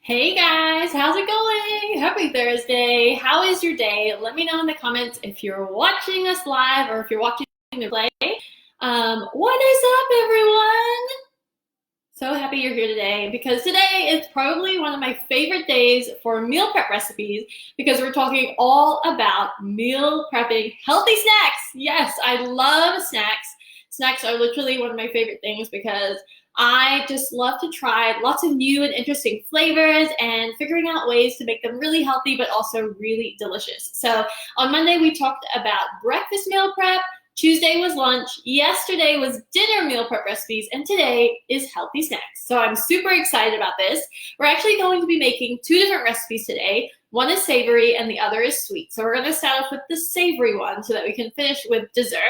Hey guys, how's it going? Happy Thursday. How is your day? Let me know in the comments if you're watching us live or if you're watching the play. What is up, everyone? So happy you're here today because today is probably one of my favorite days for meal prep recipes because we're talking all about meal prepping healthy snacks. Yes, I love snacks. Snacks are literally one of my favorite things because I just love to try lots of new and interesting flavors and figuring out ways to make them really healthy but also really delicious. So on Monday we talked about breakfast meal prep. Tuesday was lunch, yesterday was dinner meal prep recipes, and today is healthy snacks. So I'm super excited about this. We're actually going to be making two different recipes today. One is savory and the other is sweet. So we're going to start off with the savory one so that we can finish with dessert.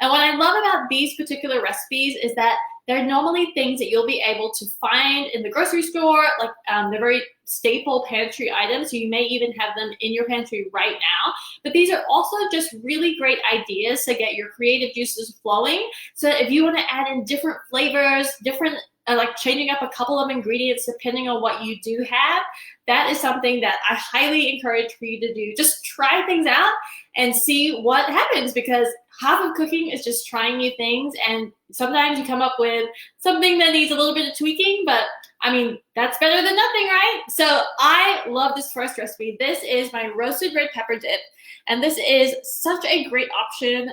And what I love about these particular recipes is that they're normally things that you'll be able to find in the grocery store, like they're very staple pantry items, so you may even have them in your pantry right now. But these are also just really great ideas to get your creative juices flowing. So if you want to add in different flavors, different like changing up a couple of ingredients depending on what you do have, that is something that I highly encourage for you to do. Just try things out and see what happens, because half of cooking is just trying new things, and sometimes you come up with something that needs a little bit of tweaking, but I mean, that's better than nothing, right? So I love this first recipe. This is my roasted red pepper dip, and this is such a great option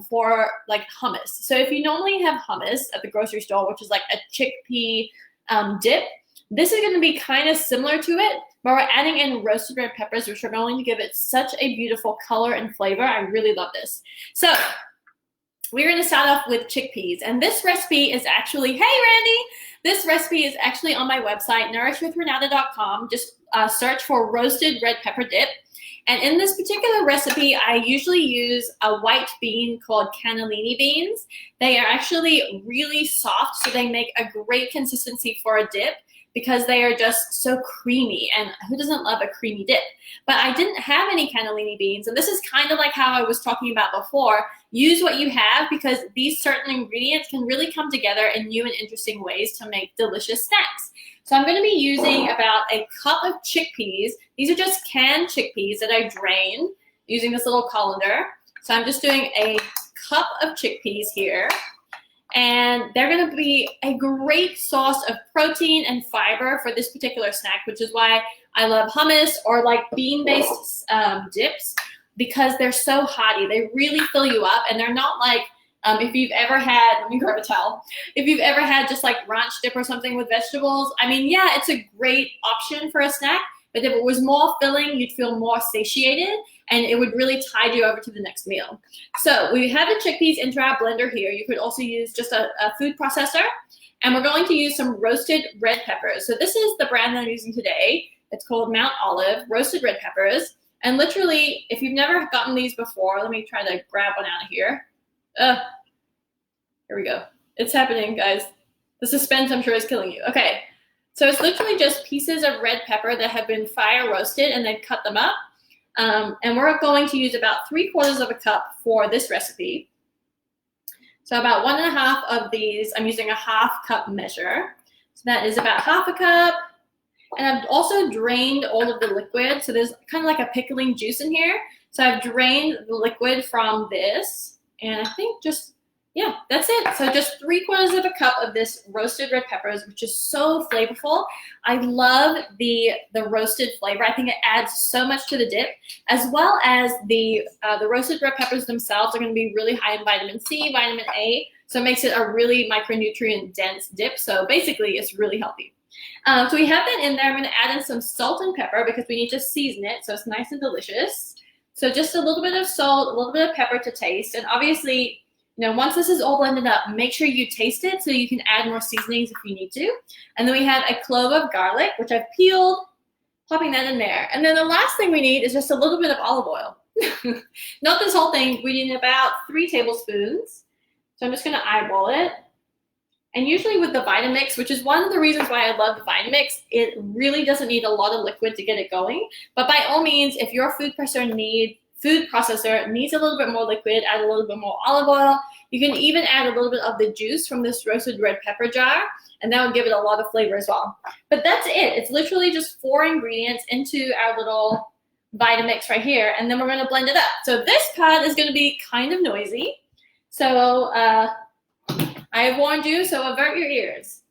for like hummus. So if you normally have hummus at the grocery store, which is like a chickpea dip, this is going to be kind of similar to it, but we're adding in roasted red peppers, which are going to give it such a beautiful color and flavor. I really love this. So we're going to start off with chickpeas, and this recipe is actually, hey Randy, this recipe is actually on my website, nourishwithrenata.com. Just search for roasted red pepper dip. And in this particular recipe, I usually use a white bean called cannellini beans. They are actually really soft, so they make a great consistency for a dip because they are just so creamy, and who doesn't love a creamy dip? But I didn't have any cannellini beans, and this is kind of like how I was talking about before. Use what you have, because these certain ingredients can really come together in new and interesting ways to make delicious snacks. So I'm going to be using about a cup of chickpeas. These are just canned chickpeas that I drained using this little colander. So I'm just doing a cup of chickpeas here. And they're going to be a great source of protein and fiber for this particular snack, which is why I love hummus or like bean-based dips, because they're so hearty. They really fill you up, and they're not like, if you've ever had, let me grab a towel. If you've ever had just like ranch dip or something with vegetables, I mean, yeah, it's a great option for a snack, but if it was more filling, you'd feel more satiated, and it would really tide you over to the next meal. So we have the chickpeas into our blender here. You could also use just a food processor, and we're going to use some roasted red peppers. So this is the brand that I'm using today. It's called Mount Olive roasted red peppers. And literally, if you've never gotten these before, let me try to grab one out of here. Here we go. It's happening, guys. The suspense, I'm sure, is killing you. Okay, so it's literally just pieces of red pepper that have been fire roasted and then cut them up. And we're going to use about 3/4 of a cup for this recipe. So about 1.5 of these, I'm using a 1/2 cup measure. So that is about 1/2 cup. And I've also drained all of the liquid. So there's kind of like a pickling juice in here. So I've drained the liquid from this. And I think just, yeah, that's it. So just 3/4 of a cup of this roasted red peppers, which is so flavorful. I love the roasted flavor. I think it adds so much to the dip, as well as the roasted red peppers themselves are going to be really high in vitamin C, vitamin A. So it makes it a really micronutrient dense dip. So basically, it's really healthy. So we have that in there. I'm going to add in some salt and pepper because we need to season it so it's nice and delicious. So just a little bit of salt, a little bit of pepper to taste. And obviously, you know, once this is all blended up, make sure you taste it so you can add more seasonings if you need to. And then we have a clove of garlic, which I've peeled, popping that in there. And then the last thing we need is just a little bit of olive oil. Not this whole thing. We need about 3 tablespoons. So I'm just going to eyeball it. And usually with the Vitamix, which is one of the reasons why I love the Vitamix, it really doesn't need a lot of liquid to get it going. But by all means, if your food processor food processor. It needs a little bit more liquid, add a little bit more olive oil. You can even add a little bit of the juice from this roasted red pepper jar, and that would give it a lot of flavor as well. But that's it. It's literally just 4 ingredients into our little Vitamix right here, and then we're going to blend it up. So this pot is going to be kind of noisy. So I have warned you, so avert your ears.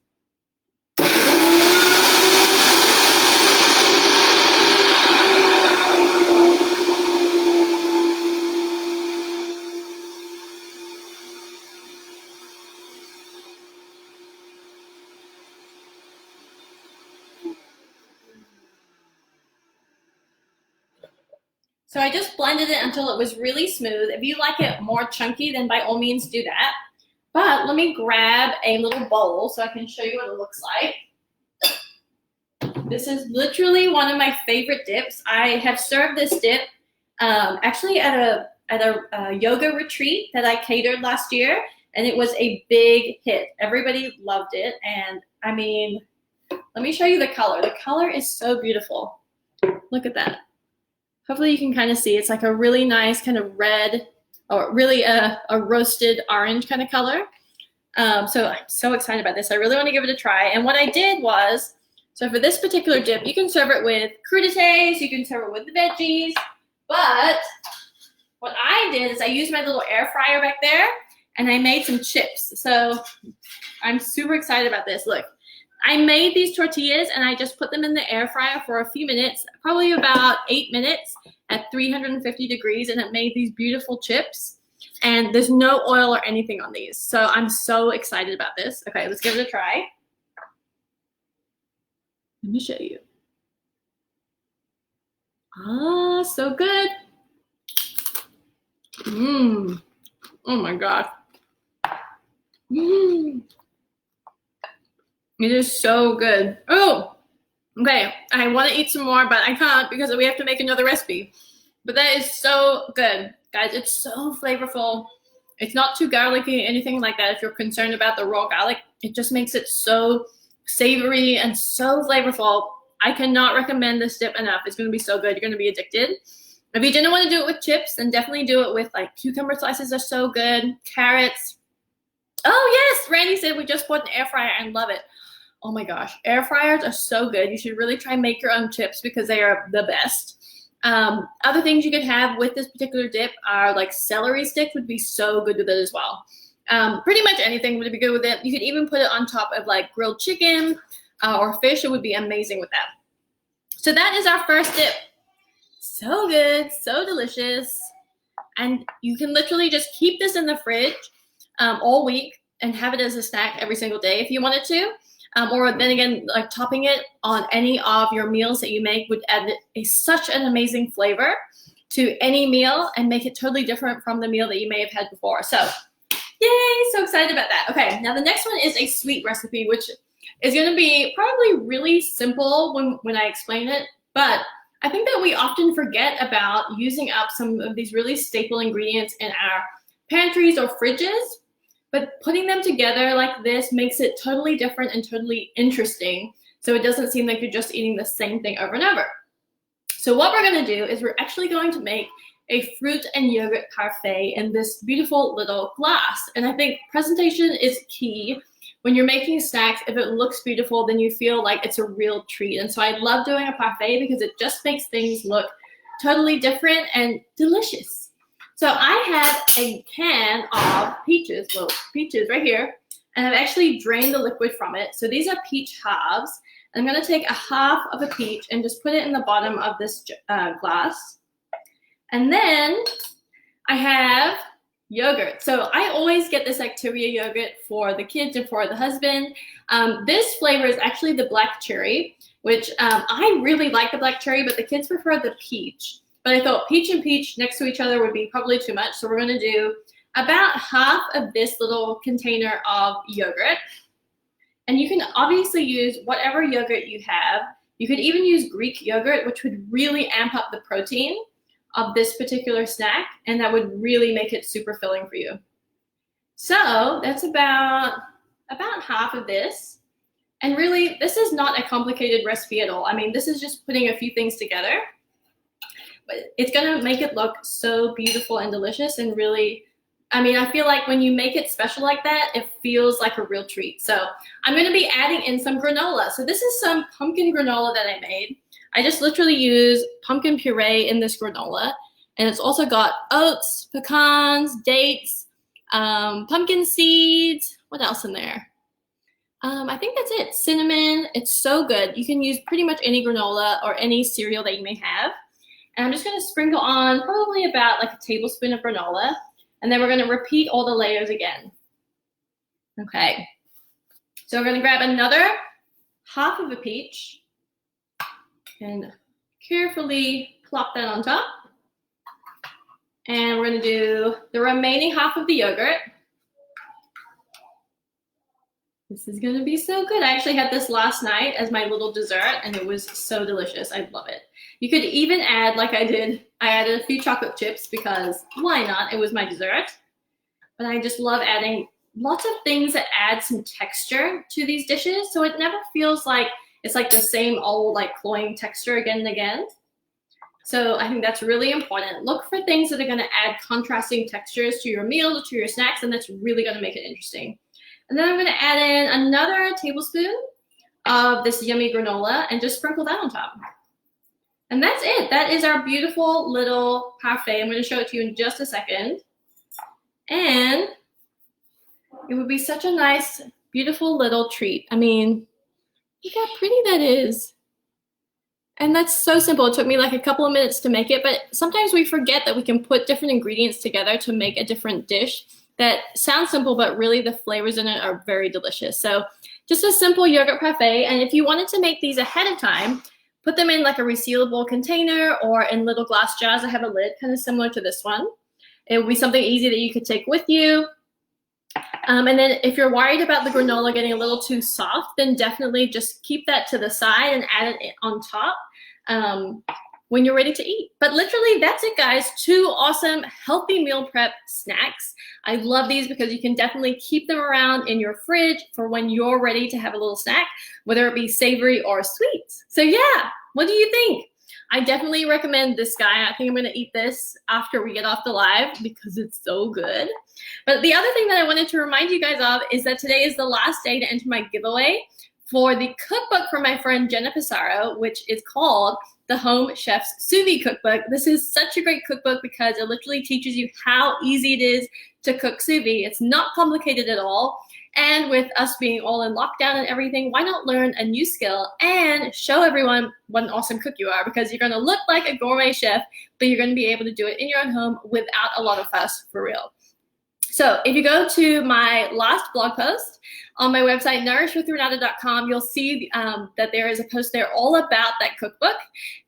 So I just blended it until it was really smooth. If you like it more chunky, then by all means do that. But let me grab a little bowl so I can show you what it looks like. This is literally one of my favorite dips. I have served this dip actually at a yoga retreat that I catered last year, and it was a big hit. Everybody loved it, and I mean, let me show you the color. The color is so beautiful. Look at that. Hopefully you can kind of see. It's like a really nice kind of red, or really a roasted orange kind of color. So I'm so excited about this. I really want to give it a try. And what I did was, so for this particular dip, you can serve it with crudités, you can serve it with the veggies, but what I did is I used my little air fryer back there, and I made some chips. So I'm super excited about this. Look, I made these tortillas, and I just put them in the air fryer for a few minutes, probably about 8 minutes at 350 degrees, and it made these beautiful chips. And there's no oil or anything on these. So I'm so excited about this. Okay, let's give it a try. Let me show you. Ah, so good. Mmm. Oh my God. Mmm. It is so good. Oh, okay. I want to eat some more, but I can't because we have to make another recipe. But that is so good. Guys, it's so flavorful. It's not too garlicky or anything like that. If you're concerned about the raw garlic, it just makes it so savory and so flavorful. I cannot recommend this dip enough. It's going to be so good. You're going to be addicted. If you didn't want to do it with chips, then definitely do it with like cucumber slices are so good. Carrots. Oh yes, Randy said we just bought an air fryer and love it. Oh my gosh, air fryers are so good. You should really try and make your own chips because they are the best. Other things you could have with this particular dip are like celery sticks would be so good with it as well. Pretty much anything would be good with it. You could even put it on top of like grilled chicken or fish. It would be amazing with that. So that is our first dip. So good, so delicious. And you can literally just keep this in the fridge all week and have it as a snack every single day if you wanted to. Or then again, like topping it on any of your meals that you make would add such an amazing flavor to any meal and make it totally different from the meal that you may have had before. So, yay, so excited about that. Okay, now the next one is a sweet recipe, which is going to be probably really simple when I explain it, but I think that we often forget about using up some of these really staple ingredients in our pantries or fridges. But putting them together like this makes it totally different and totally interesting. So it doesn't seem like you're just eating the same thing over and over. So what we're going to do is we're actually going to make a fruit and yogurt parfait in this beautiful little glass. And I think presentation is key. When you're making snacks, if it looks beautiful, then you feel like it's a real treat. And so I love doing a parfait because it just makes things look totally different and delicious. So I have a can of peaches, little peaches right here, and I've actually drained the liquid from it. So these are peach halves. I'm going to take a half of a peach and just put it in the bottom of this glass. And then I have yogurt. So I always get this Activia yogurt for the kids and for the husband. This flavor is actually the black cherry, which I really like the black cherry, but the kids prefer the peach. But I thought peach and peach next to each other would be probably too much. So we're going to do about half of this little container of yogurt. And you can obviously use whatever yogurt you have. You could even use Greek yogurt, which would really amp up the protein of this particular snack. And that would really make it super filling for you. So that's about half of this. And really, this is not a complicated recipe at all. I mean, this is just putting a few things together. but it's gonna make it look so beautiful and delicious and really, I mean, I feel like when you make it special like that, it feels like a real treat. So I'm gonna be adding in some granola. So this is some pumpkin granola that I made. I just literally use pumpkin puree in this granola. And it's also got oats, pecans, dates, pumpkin seeds. What else in there? I think that's it. Cinnamon. It's so good. You can use pretty much any granola or any cereal that you may have. And I'm just going to sprinkle on probably about like a tablespoon of granola. And then we're going to repeat all the layers again. Okay. So we're going to grab another half of a peach and carefully plop that on top. And we're going to do the remaining half of the yogurt. This is going to be so good. I actually had this last night as my little dessert, and it was so delicious. I love it. You could even add, like I did, I added a few chocolate chips because why not? It was my dessert. But I just love adding lots of things that add some texture to these dishes, so it never feels like it's like the same old like cloying texture again and again. So I think that's really important. Look for things that are going to add contrasting textures to your meals or to your snacks, and that's really going to make it interesting. And then I'm going to add in another tablespoon of this yummy granola and just sprinkle that on top. And that's it. That is our beautiful little parfait. I'm going to show it to you in just a second. And it would be such a nice, beautiful little treat. I mean, look how pretty that is. And that's so simple. It took me like a couple of minutes to make it, but sometimes we forget that we can put different ingredients together to make a different dish that sounds simple, but really the flavors in it are very delicious. So just a simple yogurt parfait. And if you wanted to make these ahead of time, put them in like a resealable container or in little glass jars that have a lid, kind of similar to this one. It would be something easy that you could take with you. And then if you're worried about the granola getting a little too soft, then definitely just keep that to the side and add it on top when you're ready to eat. But literally, that's it, guys. 2 awesome, healthy meal prep snacks. I love these because you can definitely keep them around in your fridge for when you're ready to have a little snack, whether it be savory or sweet. So yeah, what do you think? I definitely recommend this guy. I think I'm going to eat this after we get off the live because it's so good. But the other thing that I wanted to remind you guys of is that today is the last day to enter my giveaway for the cookbook from my friend Jenna Pissarro, which is called The Home Chef's Sous-Vide Cookbook. This is such a great cookbook because it literally teaches you how easy it is to cook sous vide. It's not complicated at all. And with us being all in lockdown and everything, why not learn a new skill and show everyone what an awesome cook you are, because you're going to look like a gourmet chef, but you're going to be able to do it in your own home without a lot of fuss, for real. So if you go to my last blog post on my website, nourishwithrenata.com, you'll see that there is a post there all about that cookbook.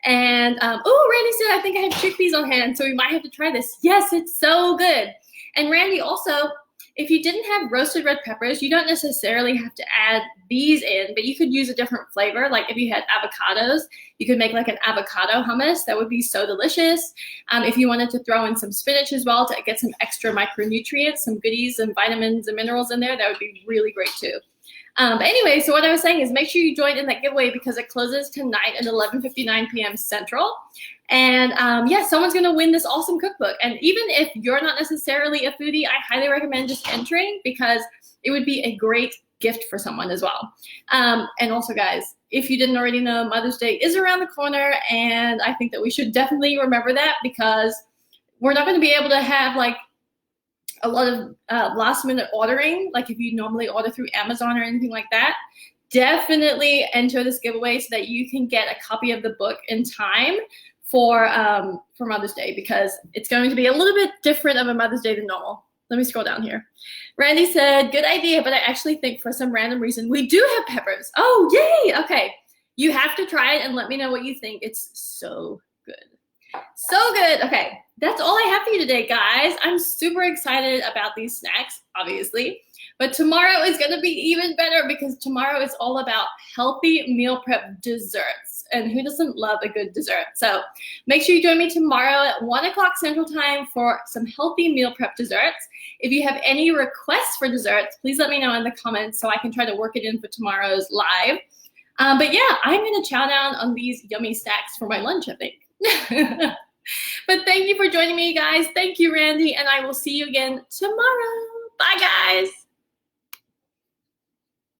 And, oh, Randy said, I think I have chickpeas on hand, so we might have to try this. Yes, it's so good. And Randy, also, if you didn't have roasted red peppers, you don't necessarily have to add these in, but you could use a different flavor. Like if you had avocados, you could make like an avocado hummus. That would be so delicious. If you wanted to throw in some spinach as well to get some extra micronutrients, some goodies and vitamins and minerals in there, that would be really great too. But anyway, so what I was saying is make sure you join in that giveaway because it closes tonight at 11:59 p.m. Central. And yeah, someone's going to win this awesome cookbook. And even if you're not necessarily a foodie, I highly recommend just entering because it would be a great gift for someone as well. And also, guys, if you didn't already know, Mother's Day is around the corner. And I think that we should definitely remember that because we're not going to be able to have like a lot of last minute ordering, like if you normally order through Amazon or anything like that. Definitely enter this giveaway so that you can get a copy of the book in time for Mother's Day because it's going to be a little bit different of a Mother's Day than normal. Let me scroll down here. Randy said, good idea, but I actually think for some random reason we do have peppers. Oh, yay! Okay, you have to try it and let me know what you think. It's so good. So good. Okay, that's all I have for you today, guys. I'm super excited about these snacks, obviously. But tomorrow is going to be even better because tomorrow is all about healthy meal prep desserts. And who doesn't love a good dessert? So make sure you join me tomorrow at 1 o'clock Central Time for some healthy meal prep desserts. If you have any requests for desserts, please let me know in the comments so I can try to work it in for tomorrow's live. But yeah, I'm going to chow down on these yummy snacks for my lunch, I think. But thank you for joining me, guys. Thank you, Randy, and I will see you again tomorrow. Bye, guys.